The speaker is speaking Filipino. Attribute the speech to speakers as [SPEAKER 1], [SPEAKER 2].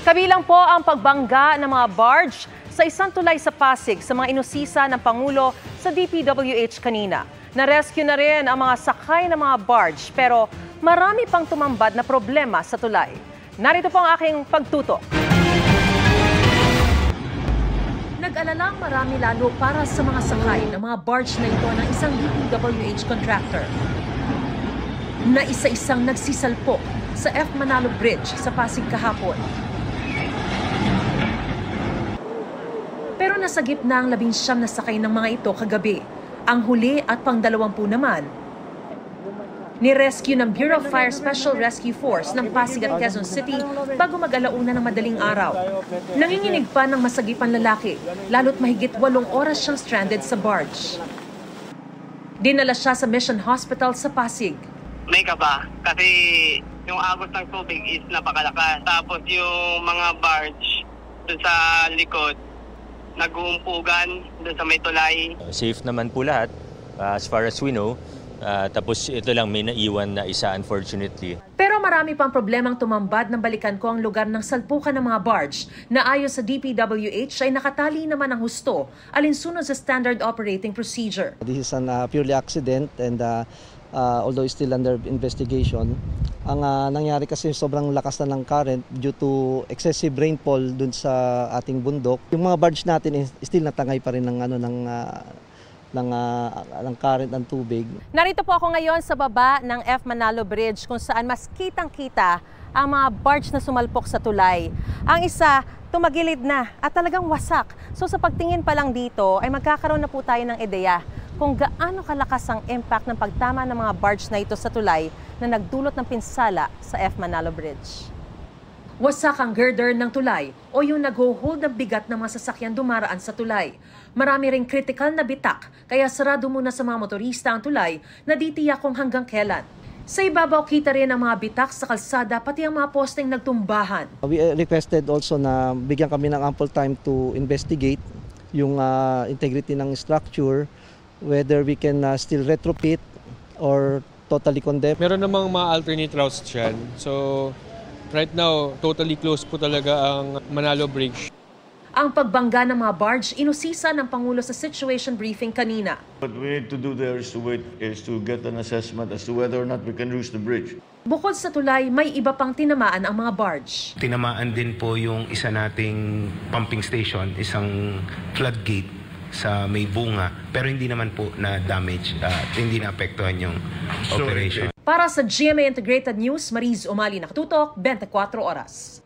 [SPEAKER 1] Kabilang po ang pagbangga ng mga barge sa isang tulay sa Pasig sa mga inusisa ng Pangulo sa DPWH kanina. Na-rescue na rin ang mga sakay ng mga barge pero marami pang tumambad na problema sa tulay. Narito po ang aking pagtutok. Nag-alala ang marami lalo para sa mga sakay ng mga barge na ito ng isang DPWH contractor na isa-isang nagsisalpok sa F. Manalo Bridge sa Pasig kahapon. Pero nasa gitna ang 19 na sakay ng mga ito kagabi. Ang huli at pang-20 naman, ni-rescue ng Bureau of Fire Special Rescue Force ng Pasig at Quezon City bago mag-alauna ng madaling araw. Nanginginig pa ng masagipang lalaki, lalo't mahigit 8 oras siyang stranded sa barge. Dinala siya sa Mission Hospital sa Pasig.
[SPEAKER 2] May kaba kasi yung agos ng tubig is napakalakas. Tapos yung mga barge dun sa likod, nag-uumpugan dun sa may tulay.
[SPEAKER 3] Safe naman po lahat as far as we know. Tapos ito lang may naiwan na isa unfortunately.
[SPEAKER 1] Pero marami pang problemang tumambad nang balikan ko ang lugar ng salpukan ng mga barge na ayon sa DPWH ay nakatali naman ang husto alinsunod sa standard operating procedure.
[SPEAKER 4] This is an purely accident and although it's still under investigation. Ang nangyari kasi sobrang lakas na ng current due to excessive rainfall dun sa ating bundok. Yung mga barge natin still natangay pa rin ng ng current ng tubig.
[SPEAKER 1] Narito po ako ngayon sa baba ng F. Manalo Bridge kung saan mas kitang-kita ang mga barge na sumalpok sa tulay. Ang isa, tumagilid na at talagang wasak. So sa pagtingin pa lang dito ay magkakaroon na po tayo ng ideya kung gaano kalakas ang impact ng pagtama ng mga barge na ito sa tulay na nagdulot ng pinsala sa F. Manalo Bridge. Wasak ang girder ng tulay o yung nag-hold ng bigat ng mga sasakyan dumaraan sa tulay. Marami ring critical na bitak kaya sarado muna sa mga motorista ang tulay na di tiyak kung hanggang kailan. Sa ibabaw kita rin ang mga bitak sa kalsada pati ang mga posteng nagtumbahan.
[SPEAKER 4] We requested also na bigyan kami ng ample time to investigate yung integrity ng structure, whether we can still retrofit or totally condemn.
[SPEAKER 5] Meron namang mga alternate routes dyan. So right now, totally closed po talaga ang Manalo Bridge.
[SPEAKER 1] Ang pagbangga ng mga barge inusisa ng Pangulo sa situation briefing kanina.
[SPEAKER 6] What we need to do there is to get an assessment as to whether or not we can use the bridge.
[SPEAKER 1] Bukod sa tulay, may iba pang tinamaan ang mga barge.
[SPEAKER 7] Tinamaan din po yung isa nating pumping station, isang floodgate sa may bunga, pero hindi naman po na damage at hindi na apektuhan yung operation.
[SPEAKER 1] Para sa GMA Integrated News, Mariz Umali, nakatutok, 24 oras.